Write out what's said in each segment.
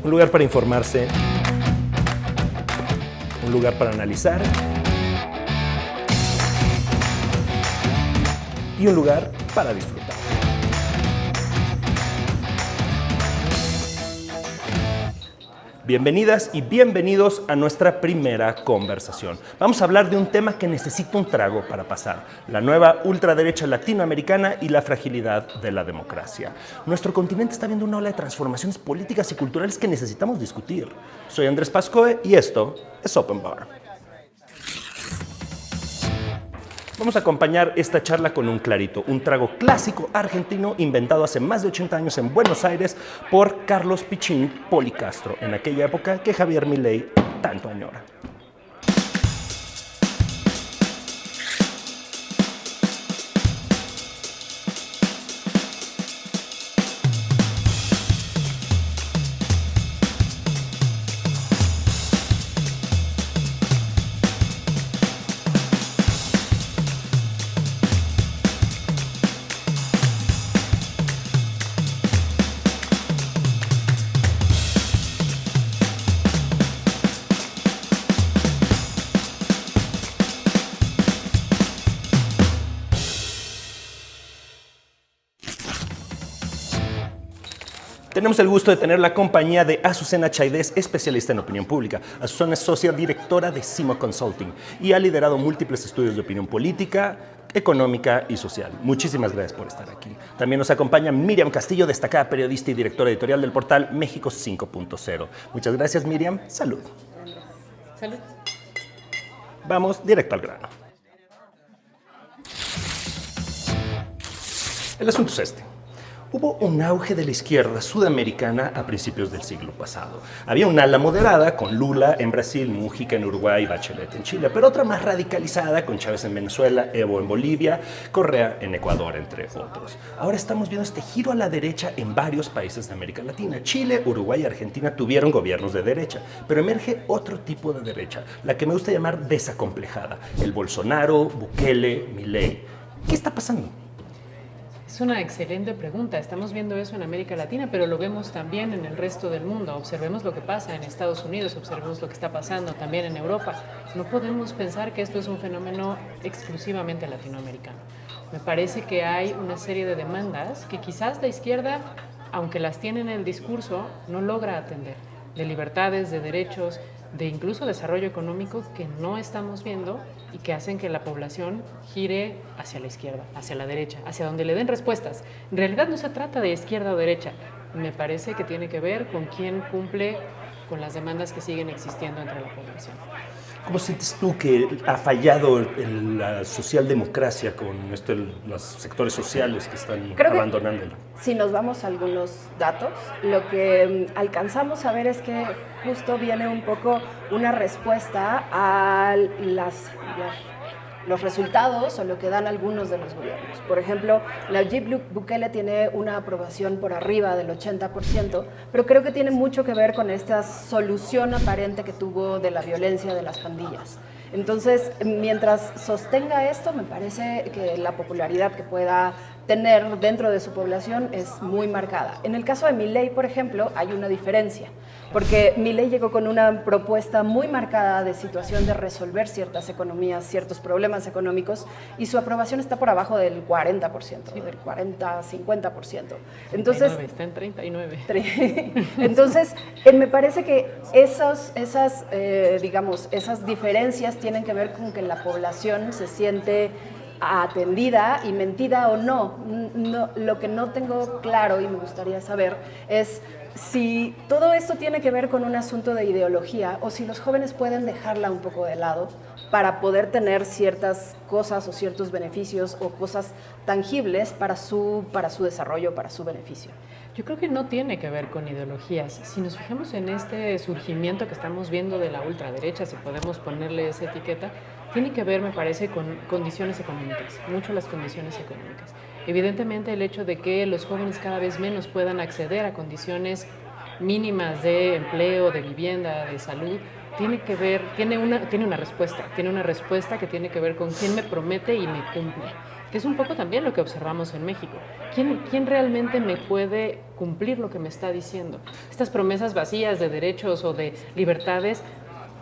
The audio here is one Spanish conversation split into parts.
Un lugar para informarse, un lugar para analizar y un lugar para disfrutar. Bienvenidas y bienvenidos a nuestra primera conversación. Vamos a hablar de un tema que necesita un trago para pasar: la nueva ultraderecha latinoamericana y la fragilidad de la democracia. Nuestro continente está viendo una ola de transformaciones políticas y culturales que necesitamos discutir. Soy Andrés Pascoe y esto es Open Bar. Vamos a acompañar esta charla con un clarito, un trago clásico argentino inventado hace más de 80 años en Buenos Aires por Carlos Pichín Policastro, en aquella época que Javier Milei tanto añora. Tenemos el gusto de tener la compañía de Azucena Chaidez, especialista en opinión pública. Azucena es socia directora de Simo Consulting y ha liderado múltiples estudios de opinión política, económica y social. Muchísimas gracias por estar aquí. También nos acompaña Miriam Castillo, destacada periodista y directora editorial del portal México 5.0. Muchas gracias, Miriam. Salud. Salud. Vamos directo al grano. El asunto es este. Hubo un auge de la izquierda sudamericana a principios del siglo pasado. Había un ala moderada con Lula en Brasil, Mujica en Uruguay y Bachelet en Chile, pero otra más radicalizada con Chávez en Venezuela, Evo en Bolivia, Correa en Ecuador, entre otros. Ahora estamos viendo este giro a la derecha en varios países de América Latina. Chile, Uruguay y Argentina tuvieron gobiernos de derecha, pero emerge otro tipo de derecha, la que me gusta llamar desacomplejada. El Bolsonaro, Bukele, Milei. ¿Qué está pasando? Es una excelente pregunta. Estamos viendo eso en América Latina, pero lo vemos también en el resto del mundo. Observemos lo que pasa en Estados Unidos, observemos lo que está pasando también en Europa. No podemos pensar que esto es un fenómeno exclusivamente latinoamericano. Me parece que hay una serie de demandas que quizás la izquierda, aunque las tiene en el discurso, no logra atender. De libertades, de derechos, de incluso desarrollo económico que no estamos viendo y que hacen que la población gire hacia la izquierda, hacia la derecha, hacia donde le den respuestas. En realidad no se trata de izquierda o derecha. Me parece que tiene que ver con quién cumple con las demandas que siguen existiendo entre la población. ¿Cómo sientes tú que ha fallado la socialdemocracia con los sectores sociales que están abandonándolo? Si nos vamos a algunos datos, lo que alcanzamos a ver es que justo viene un poco una respuesta a los resultados o lo que dan algunos de los gobiernos. Por ejemplo, Nayib Bukele tiene una aprobación por arriba del 80%, pero creo que tiene mucho que ver con esta solución aparente que tuvo de la violencia de las pandillas. Entonces, mientras sostenga esto, me parece que la popularidad que pueda tener dentro de su población es muy marcada. En el caso de Milei, por ejemplo, hay una diferencia, porque Milei llegó con una propuesta muy marcada de situación de resolver ciertas economías, ciertos problemas económicos, y su aprobación está por abajo del 40%, sí, del 40-50%. Entonces, 39, está en 39. Entonces, me parece que esas diferencias tienen que ver con que la población se siente atendida y mentida o no. Lo que no tengo claro y me gustaría saber es si todo esto tiene que ver con un asunto de ideología o si los jóvenes pueden dejarla un poco de lado para poder tener ciertas cosas o ciertos beneficios o cosas tangibles para su desarrollo, para su beneficio. Yo creo que no tiene que ver con ideologías. Si nos fijamos en este surgimiento que estamos viendo de la ultraderecha, si podemos ponerle esa etiqueta, tiene que ver, me parece, con condiciones económicas, mucho las condiciones económicas. Evidentemente, el hecho de que los jóvenes cada vez menos puedan acceder a condiciones mínimas de empleo, de vivienda, de salud, tiene una respuesta que tiene que ver con quién me promete y me cumple, que es un poco también lo que observamos en México. ¿Quién realmente me puede cumplir lo que me está diciendo. Estas promesas vacías de derechos o de libertades,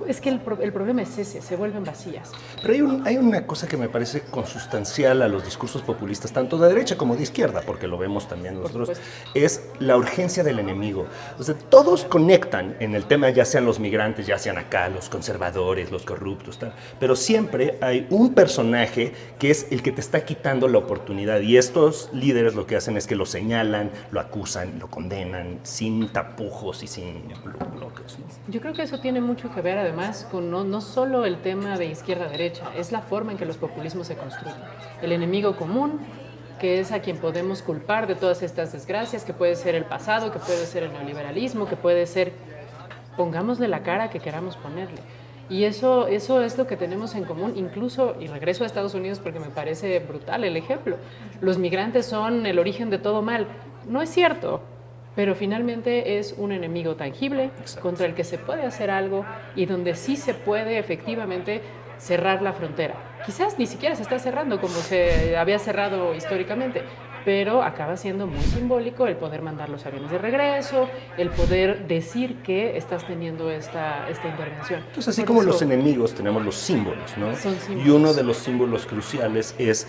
es que el problema es ese, se vuelven vacías. Pero hay una cosa que me parece consustancial a los discursos populistas, tanto de derecha como de izquierda, porque lo vemos también nosotros, es la urgencia del enemigo. O sea, todos conectan en el tema, ya sean los migrantes, ya sean acá, los conservadores, los corruptos, tal, pero siempre hay un personaje que es el que te está quitando la oportunidad, y estos líderes lo que hacen es que lo señalan, lo acusan, lo condenan, sin tapujos y sin bloques, ¿no? Yo creo que eso tiene mucho que ver además con no solo el tema de izquierda-derecha, es la forma en que los populismos se construyen. El enemigo común, que es a quien podemos culpar de todas estas desgracias, que puede ser el pasado, que puede ser el neoliberalismo, que puede ser, pongámosle la cara que queramos ponerle. Y eso es lo que tenemos en común, incluso, y regreso a Estados Unidos porque me parece brutal el ejemplo, los migrantes son el origen de todo mal. No es cierto. Pero finalmente es un enemigo tangible. Exacto. Contra el que se puede hacer algo y donde sí se puede efectivamente cerrar la frontera. Quizás ni siquiera se está cerrando como se había cerrado históricamente, pero acaba siendo muy simbólico el poder mandar los aviones de regreso, el poder decir que estás teniendo esta intervención. Entonces, así como los enemigos, tenemos los símbolos, ¿no? Son símbolos. Y uno de los símbolos cruciales es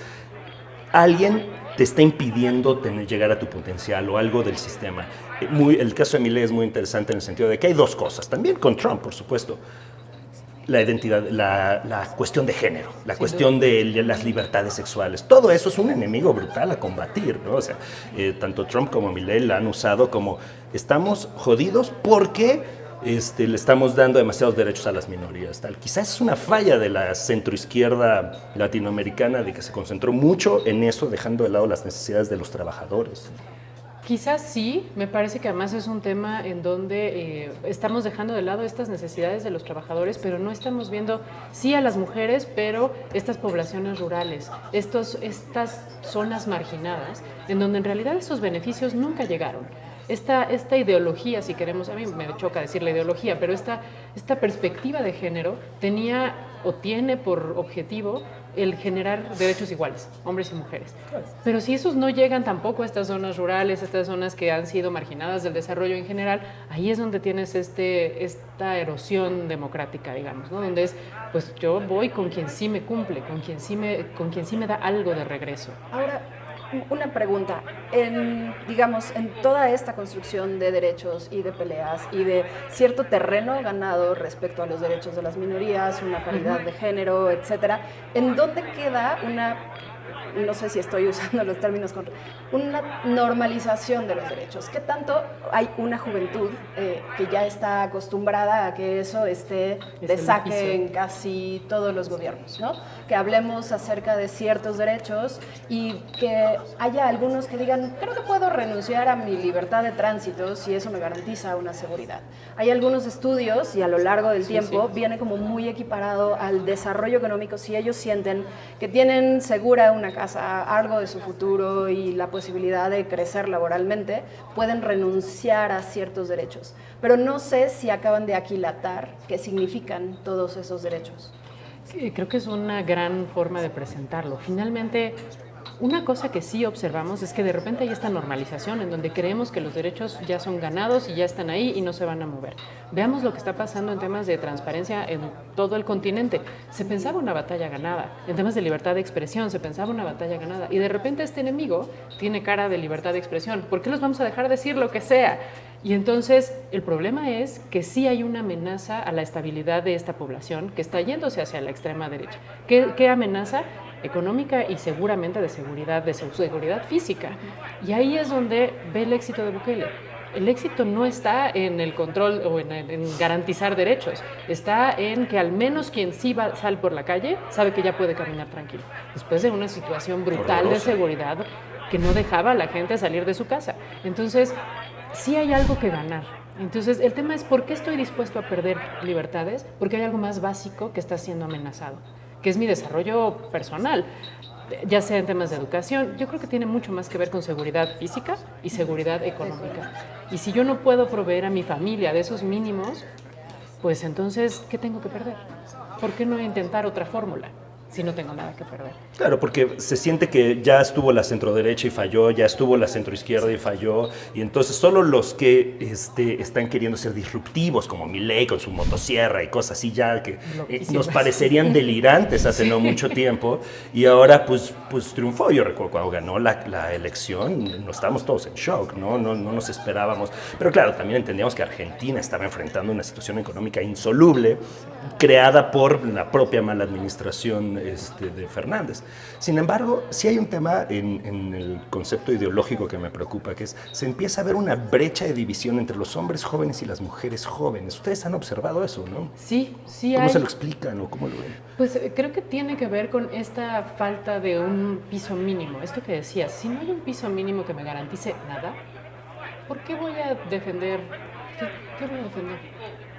alguien te está impidiendo llegar a tu potencial o algo del sistema. El caso de Milei es muy interesante en el sentido de que hay dos cosas, también con Trump, por supuesto. La identidad, la cuestión de género, la cuestión de las libertades sexuales, todo eso es un enemigo brutal a combatir, ¿no? O sea, tanto Trump como Milei la han usado como estamos jodidos porque le estamos dando demasiados derechos a las minorías. Tal. Quizás es una falla de la centroizquierda latinoamericana de que se concentró mucho en eso, dejando de lado las necesidades de los trabajadores. Quizás sí, me parece que además es un tema en donde estamos dejando de lado estas necesidades de los trabajadores, pero no estamos viendo, sí a las mujeres, pero estas poblaciones rurales, estas zonas marginadas, en donde en realidad esos beneficios nunca llegaron. Esta ideología, si queremos, a mí me choca decir la ideología, pero esta perspectiva de género tenía o tiene por objetivo el generar derechos iguales, hombres y mujeres. Pero si esos no llegan tampoco a estas zonas rurales, a estas zonas que han sido marginadas del desarrollo en general, ahí es donde tienes esta erosión democrática, digamos, ¿no? Donde es, pues yo voy con quien sí me cumple, con quien sí me da algo de regreso. Ahora, una pregunta, digamos, en toda esta construcción de derechos y de peleas y de cierto terreno ganado respecto a los derechos de las minorías, una paridad de género, etcétera, ¿en dónde queda no sé si estoy usando los términos correctos, una normalización de los derechos? ¿Qué tanto hay una juventud que ya está acostumbrada a que eso esté de saque en casi todos los gobiernos, ¿no? Que hablemos acerca de ciertos derechos y que haya algunos que digan, creo que puedo renunciar a mi libertad de tránsito si eso me garantiza una seguridad. Hay algunos estudios y a lo largo del tiempo viene como muy equiparado al desarrollo económico si ellos sienten que tienen segura una casa, algo de su futuro y la posibilidad de crecer laboralmente, pueden renunciar a ciertos derechos. Pero no sé si acaban de aquilatar qué significan todos esos derechos. Creo que es una gran forma de presentarlo. Finalmente, una cosa que sí observamos es que de repente hay esta normalización en donde creemos que los derechos ya son ganados y ya están ahí y no se van a mover. Veamos lo que está pasando en temas de transparencia en todo el continente. Se pensaba una batalla ganada. En temas de libertad de expresión se pensaba una batalla ganada. Y de repente este enemigo tiene cara de libertad de expresión. ¿Por qué los vamos a dejar decir lo que sea? Y entonces el problema es que sí hay una amenaza a la estabilidad de esta población que está yéndose hacia la extrema derecha. ¿Qué amenaza? Económica y seguramente de seguridad física. Y ahí es donde ve el éxito de Bukele. El éxito no está en el control o en garantizar derechos, está en que al menos quien sí sale por la calle sabe que ya puede caminar tranquilo. Después de una situación brutal de seguridad que no dejaba a la gente salir de su casa. Entonces, sí hay algo que ganar. Entonces, el tema es ¿por qué estoy dispuesto a perder libertades? Porque hay algo más básico que está siendo amenazado, que es mi desarrollo personal, ya sea en temas de educación. Yo creo que tiene mucho más que ver con seguridad física y seguridad económica. Y si yo no puedo proveer a mi familia de esos mínimos, pues entonces, ¿qué tengo que perder? ¿Por qué no intentar otra fórmula? si no tengo nada que perder? Claro, porque se siente que ya estuvo la centroderecha y falló, ya estuvo la centroizquierda y falló, y entonces solo los que están queriendo ser disruptivos, como Milei con su motosierra y cosas así ya que nos parecerían delirantes hace no mucho tiempo, y ahora pues triunfó. Yo recuerdo cuando ganó la elección, no estábamos todos en shock, ¿no? No nos esperábamos, pero claro, también entendíamos que Argentina estaba enfrentando una situación económica insoluble, creada por la propia mala administración de Fernández. Sin embargo, sí hay un tema en el concepto ideológico que me preocupa, que es, se empieza a ver una brecha de división entre los hombres jóvenes y las mujeres jóvenes. Ustedes han observado eso, ¿no? Sí, sí. ¿Cómo se lo explican o cómo lo ven? Pues creo que tiene que ver con esta falta de un piso mínimo. Esto que decías, si no hay un piso mínimo que me garantice nada, ¿por qué voy a defender? ¿Qué voy a defender?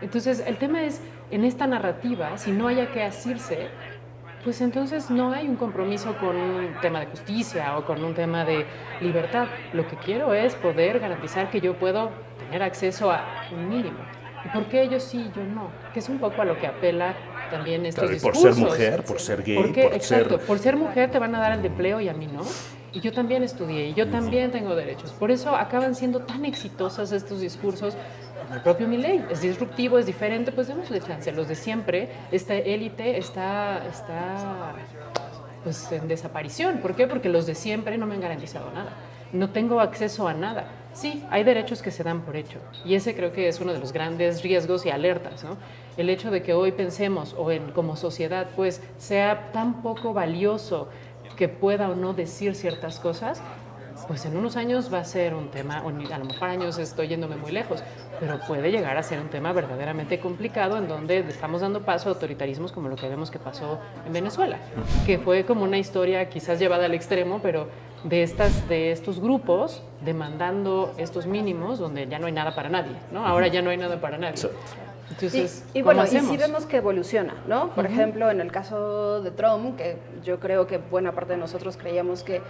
Entonces, el tema es, en esta narrativa, si no haya que asirse, pues entonces no hay un compromiso con un tema de justicia o con un tema de libertad. Lo que quiero es poder garantizar que yo puedo tener acceso a un mínimo. ¿Y por qué ellos sí y yo no? Que es un poco a lo que apela también estos discursos. Por ser mujer, por ser gay, por ser mujer te van a dar el empleo y a mí no. Y yo también estudié y yo también tengo derechos. Por eso acaban siendo tan exitosos estos discursos. El propio Milei es disruptivo, es diferente, pues démosle chance. Los de siempre, esta élite está pues en desaparición. ¿Por qué? Porque los de siempre no me han garantizado nada. No tengo acceso a nada. Sí, hay derechos que se dan por hecho. Y ese creo que es uno de los grandes riesgos y alertas, ¿no? El hecho de que hoy pensemos, o como sociedad, pues sea tan poco valioso que pueda o no decir ciertas cosas, pues en unos años va a ser un tema, o a lo mejor años estoy yéndome muy lejos, pero puede llegar a ser un tema verdaderamente complicado en donde estamos dando paso a autoritarismos como lo que vemos que pasó en Venezuela, que fue como una historia quizás llevada al extremo, pero de estos grupos demandando estos mínimos donde ya no hay nada para nadie, ¿no? Ahora ya no hay nada para nadie. Entonces, y bueno, y sí vemos que evoluciona, ¿no? Por ejemplo, en el caso de Trump, que yo creo que buena parte de nosotros creíamos que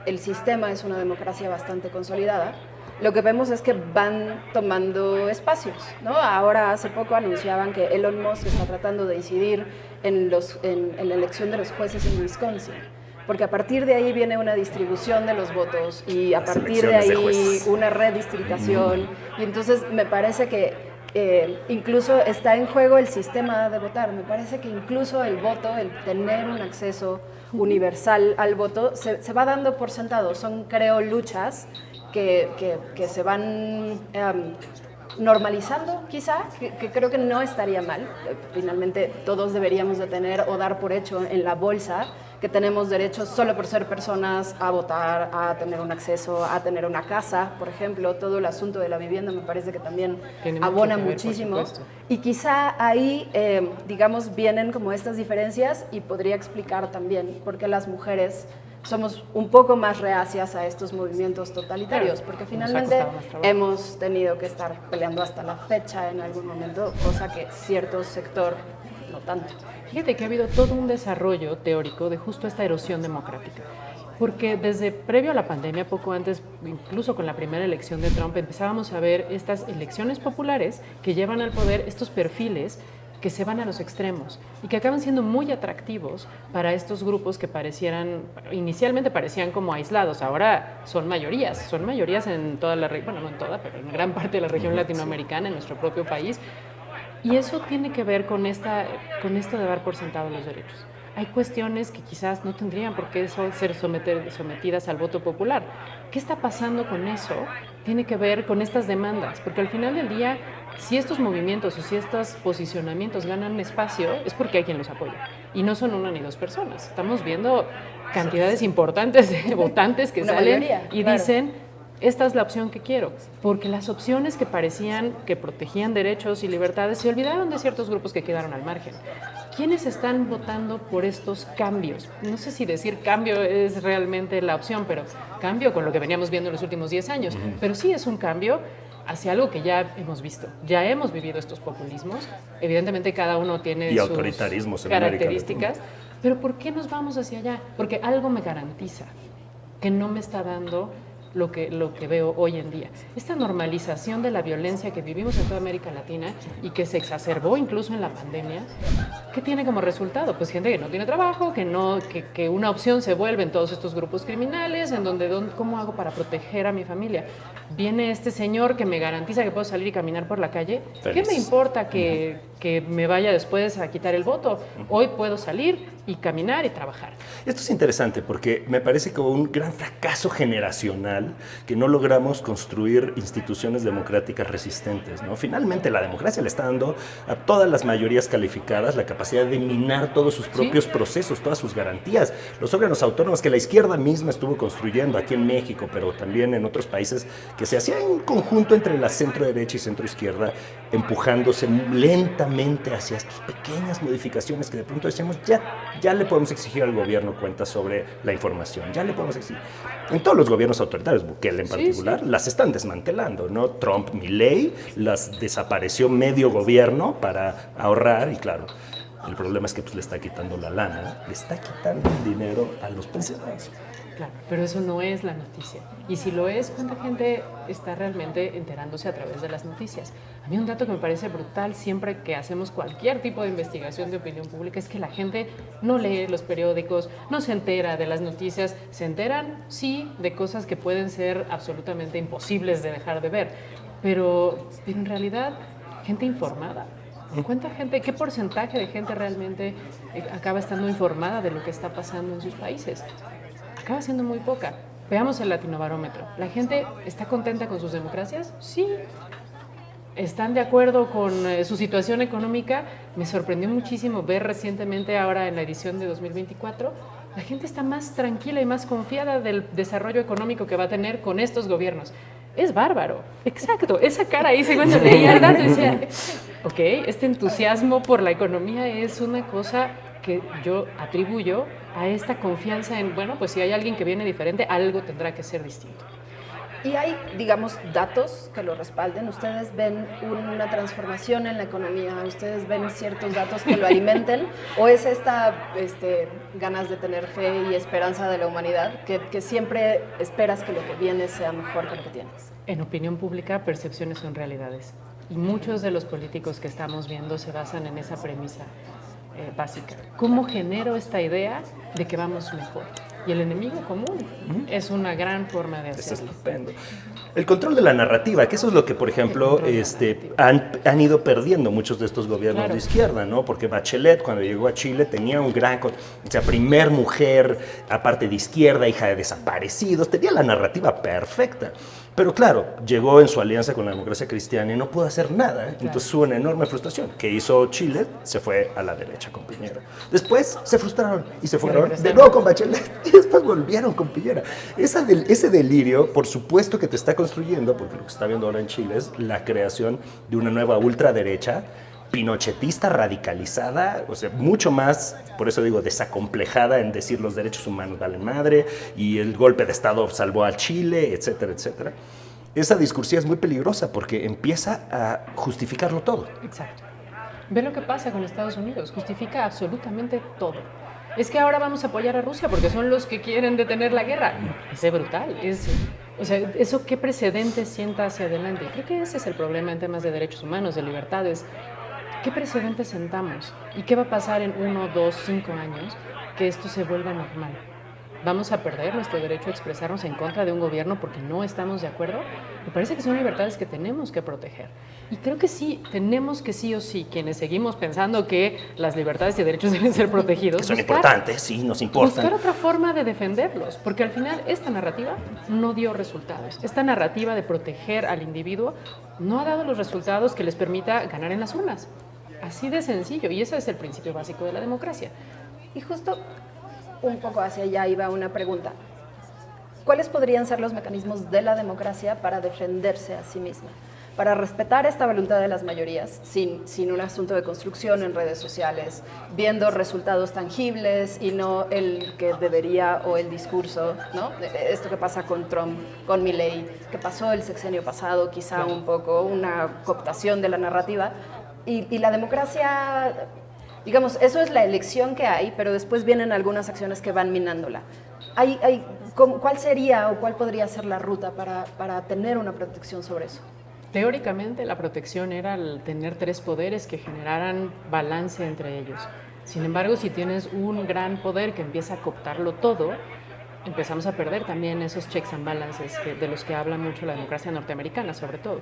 el sistema es una democracia bastante consolidada, lo que vemos es que van tomando espacios, ¿no? Ahora hace poco anunciaban que Elon Musk está tratando de incidir en la elección de los jueces en Wisconsin, porque a partir de ahí viene una distribución de los votos y a partir de ahí una redistritación, y entonces me parece que incluso está en juego el sistema de votar. Me parece que incluso el voto, el tener un acceso universal al voto, se va dando por sentado. Son, creo, luchas que se van normalizando, quizá, que creo que no estaría mal. Finalmente, todos deberíamos de tener o dar por hecho en la bolsa que tenemos derechos solo por ser personas a votar, a tener un acceso, a tener una casa, por ejemplo. Todo el asunto de la vivienda me parece que también abona muchísimo. Y quizá ahí, digamos, vienen como estas diferencias y podría explicar también por qué las mujeres somos un poco más reacias a estos movimientos totalitarios, porque finalmente hemos tenido que estar peleando hasta la fecha en algún momento, cosa que cierto sector no tanto. Fíjate que ha habido todo un desarrollo teórico de justo esta erosión democrática, porque desde previo a la pandemia, poco antes, incluso con la primera elección de Trump, empezábamos a ver estas elecciones populares que llevan al poder estos perfiles que se van a los extremos y que acaban siendo muy atractivos para estos grupos que inicialmente parecían como aislados, ahora son mayorías en toda la región, bueno, no en toda, pero en gran parte de la región latinoamericana, en nuestro propio país. Y eso tiene que ver con esto de dar por sentado los derechos. Hay cuestiones que quizás no tendrían por qué ser sometidas al voto popular. ¿Qué está pasando con eso? Tiene que ver con estas demandas, porque al final del día, si estos movimientos o si estos posicionamientos ganan espacio, es porque hay quien los apoya. Y no son una ni dos personas. Estamos viendo cantidades importantes de votantes que salen y dicen, esta es la opción que quiero, porque las opciones que parecían que protegían derechos y libertades se olvidaron de ciertos grupos que quedaron al margen. ¿Quiénes están votando por estos cambios? No sé si decir cambio es realmente la opción, pero cambio con lo que veníamos viendo en los últimos 10 años. Pero sí es un cambio hacia algo que ya hemos visto. Ya hemos vivido estos populismos. Evidentemente cada uno tiene sus características. Pero ¿por qué nos vamos hacia allá? Porque algo me garantiza que no me está dando lo que veo hoy en día. Esta normalización de la violencia que vivimos en toda América Latina y que se exacerbó incluso en la pandemia, ¿qué tiene como resultado? Pues gente que no tiene trabajo, que una opción se vuelven todos estos grupos criminales, en donde ¿cómo hago para proteger a mi familia? Viene este señor que me garantiza que puedo salir y caminar por la calle. Feliz. ¿Qué me importa que me vaya después a quitar el voto? Hoy puedo salir y caminar y trabajar. Esto es interesante porque me parece como un gran fracaso generacional que no logramos construir instituciones democráticas resistentes, ¿no? Finalmente la democracia le está dando a todas las mayorías calificadas la capacidad de minar todos sus propios procesos, todas sus garantías. Los órganos autónomos que la izquierda misma estuvo construyendo aquí en México, pero también en otros países, que se hacía en conjunto entre la centro derecha y centro izquierda, empujándose lentamente hacia estas pequeñas modificaciones que de pronto decíamos, ya le podemos exigir al gobierno cuentas sobre la información, ya le podemos exigir. En todos los gobiernos autoritarios, Bukele en particular, las están desmantelando, ¿no? Trump, Milei, las desapareció medio gobierno para ahorrar y claro, el problema es que pues, le está quitando la lana, le está quitando el dinero a los pensionados. Claro, pero eso no es la noticia. Y si lo es, ¿cuánta gente está realmente enterándose a través de las noticias? A mí un dato que me parece brutal siempre que hacemos cualquier tipo de investigación de opinión pública es que la gente no lee los periódicos, no se entera de las noticias, se enteran, sí, de cosas que pueden ser absolutamente imposibles de dejar de ver, pero en realidad, gente informada. ¿Cuánta gente, qué porcentaje de gente realmente acaba estando informada de lo que está pasando en sus países? Acaba siendo muy poca. Veamos el Latinobarómetro. ¿La gente está contenta con sus democracias? Sí. ¿Están de acuerdo con su situación económica? Me sorprendió muchísimo ver recientemente, ahora en la edición de 2024, la gente está más tranquila y más confiada del desarrollo económico que va a tener con estos gobiernos. Es bárbaro. Exacto. Esa cara ahí, cuando leía el dato, decía, ok, este entusiasmo por la economía es una cosa que yo atribuyo a esta confianza en, bueno, pues si hay alguien que viene diferente, algo tendrá que ser distinto. Y hay, digamos, datos que lo respalden. ¿Ustedes ven una transformación en la economía? ¿Ustedes ven ciertos datos que lo alimenten? ¿O es esta ganas de tener fe y esperanza de la humanidad que siempre esperas que lo que viene sea mejor que lo que tienes? En opinión pública, percepciones son realidades. Y muchos de los políticos que estamos viendo se basan en esa premisa básica. ¿Cómo genero esta idea de que vamos mejor? Y el enemigo común es una gran forma de hacerlo. Es estupendo. El control de la narrativa, que eso es lo que, por ejemplo, han ido perdiendo muchos de estos gobiernos de izquierda, ¿no? Porque Bachelet, cuando llegó a Chile, tenía un gran... O sea, primer mujer, aparte de izquierda, hija de desaparecidos, tenía la narrativa perfecta. Pero claro, llegó en su alianza con la democracia cristiana y no pudo hacer nada. Entonces hubo una enorme frustración. ¿Qué hizo Chile? Se fue a la derecha con Piñera. Después se frustraron y se fueron de nuevo con Bachelet y después volvieron con Piñera. Ese delirio, por supuesto que te está construyendo, porque lo que se está viendo ahora en Chile es la creación de una nueva ultraderecha pinochetista radicalizada, o sea, mucho más, por eso digo, desacomplejada en decir los derechos humanos valen madre y el golpe de Estado salvó a Chile, etcétera, etcétera. Esa discursía es muy peligrosa porque empieza a justificarlo todo. Exacto. Ve lo que pasa con Estados Unidos, justifica absolutamente todo. Es que ahora vamos a apoyar a Rusia porque son los que quieren detener la guerra. Es brutal. O sea, ¿eso qué precedentes sienta hacia adelante? Creo que ese es el problema en temas de derechos humanos, de libertades. ¿Qué precedentes sentamos? ¿Y qué va a pasar en 1, 2, 5 años que esto se vuelva normal? ¿Vamos a perder nuestro derecho a expresarnos en contra de un gobierno porque no estamos de acuerdo? Me parece que son libertades que tenemos que proteger. Y creo que sí, tenemos que sí o sí, quienes seguimos pensando que las libertades y derechos deben ser protegidos, que son importantes, sí, nos importan. Buscar otra forma de defenderlos, porque al final esta narrativa no dio resultados. Esta narrativa de proteger al individuo no ha dado los resultados que les permita ganar en las urnas. Así de sencillo, y ese es el principio básico de la democracia. Y justo un poco hacia allá iba una pregunta. ¿Cuáles podrían ser los mecanismos de la democracia para defenderse a sí misma? Para respetar esta voluntad de las mayorías, sin un asunto de construcción en redes sociales, viendo resultados tangibles y no el que debería o el discurso, ¿no? Esto que pasa con Trump, con Milei, que pasó el sexenio pasado, quizá un poco una cooptación de la narrativa. Y la democracia, digamos, eso es la elección que hay, pero después vienen algunas acciones que van minándola. ¿Cuál sería o cuál podría ser la ruta para tener una protección sobre eso? Teóricamente la protección era el tener 3 poderes que generaran balance entre ellos. Sin embargo, si tienes un gran poder que empieza a cooptarlo todo, empezamos a perder también esos checks and balances de los que habla mucho la democracia norteamericana, sobre todo.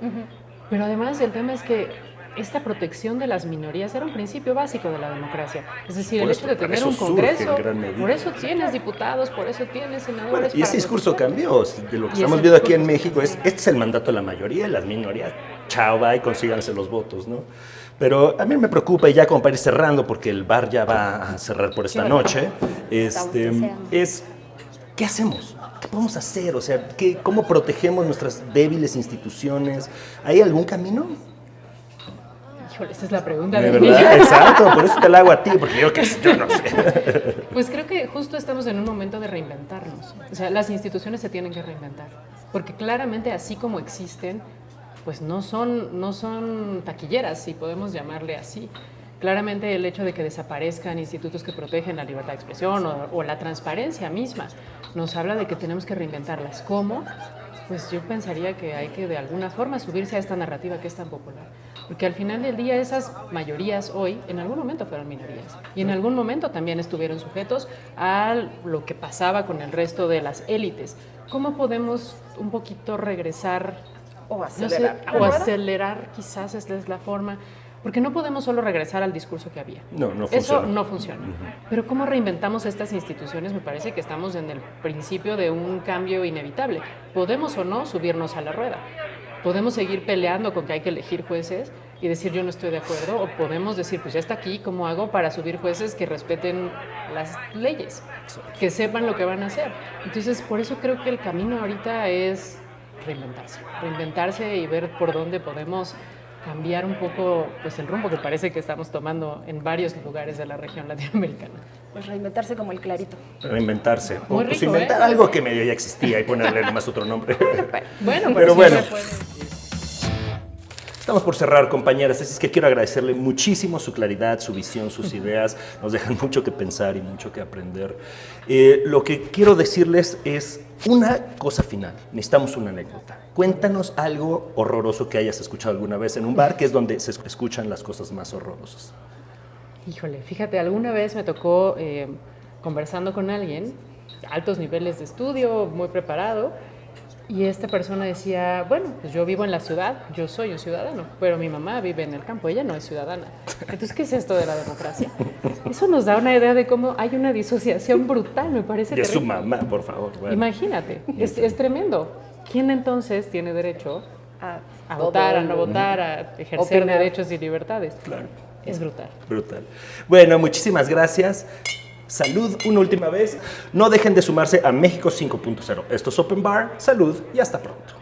Pero además el tema es que esta protección de las minorías era un principio básico de la democracia. Es decir, el hecho de tener un Congreso, por eso tienes diputados, por eso tienes senadores. Bueno, y ese discurso cambió. De lo que estamos viendo aquí en México este es el mandato de la mayoría, las minorías, chao, va y consíganse los votos, ¿no? Pero a mí me preocupa, y ya como para ir cerrando, porque el bar ya va a cerrar por esta noche, ¿qué hacemos? ¿Qué podemos hacer? O sea, ¿cómo protegemos nuestras débiles instituciones? ¿Hay algún camino? Híjole, esa es la pregunta de verdad, exacto, por eso te la hago a ti, porque yo no sé. Pues creo que justo estamos en un momento de reinventarnos. O sea, las instituciones se tienen que reinventar, porque claramente así como existen, pues no son taquilleras, si podemos llamarle así. Claramente el hecho de que desaparezcan institutos que protegen la libertad de expresión o la transparencia misma nos habla de que tenemos que reinventarlas. ¿Cómo? Pues yo pensaría que hay que de alguna forma subirse a esta narrativa que es tan popular. Porque al final del día esas mayorías hoy en algún momento fueron minorías y en algún momento también estuvieron sujetos a lo que pasaba con el resto de las élites. ¿Cómo podemos un poquito regresar o acelerar? No sé, o acelerar, quizás esta es la forma. Porque no podemos solo regresar al discurso que había. No funciona. Eso no funciona. Pero ¿cómo reinventamos estas instituciones? Me parece que estamos en el principio de un cambio inevitable. Podemos o no subirnos a la rueda. Podemos seguir peleando con que hay que elegir jueces y decir yo no estoy de acuerdo, o podemos decir pues ya está aquí, ¿cómo hago para subir jueces que respeten las leyes, que sepan lo que van a hacer? Entonces, por eso creo que el camino ahorita es reinventarse y ver por dónde podemos cambiar un poco pues el rumbo que parece que estamos tomando en varios lugares de la región latinoamericana. Pues reinventarse como el Clarito. Reinventarse. Muy o pues rico, inventar algo que medio ya existía y ponerle más otro nombre. Pero bueno. Estamos por cerrar, compañeras, así es que quiero agradecerle muchísimo su claridad, su visión, sus ideas. Nos dejan mucho que pensar y mucho que aprender. Lo que quiero decirles es una cosa final. Necesitamos una anécdota. Cuéntanos algo horroroso que hayas escuchado alguna vez en un bar, que es donde se escuchan las cosas más horrorosas. Híjole, fíjate, alguna vez me tocó conversando con alguien, altos niveles de estudio, muy preparado, y esta persona decía, bueno, pues yo vivo en la ciudad, yo soy un ciudadano, pero mi mamá vive en el campo, ella no es ciudadana. Entonces, ¿qué es esto de la democracia? Eso nos da una idea de cómo hay una disociación brutal, me parece Y es su terrible. mamá, por favor. Bueno. Imagínate, es tremendo. ¿Quién entonces tiene derecho a votar, a no votar, a ejercer opinar. derechos y libertades? Claro. Es brutal. Brutal. Bueno, muchísimas gracias. Salud una última vez. No dejen de sumarse a México 5.0. Esto es Open Bar. Salud y hasta pronto.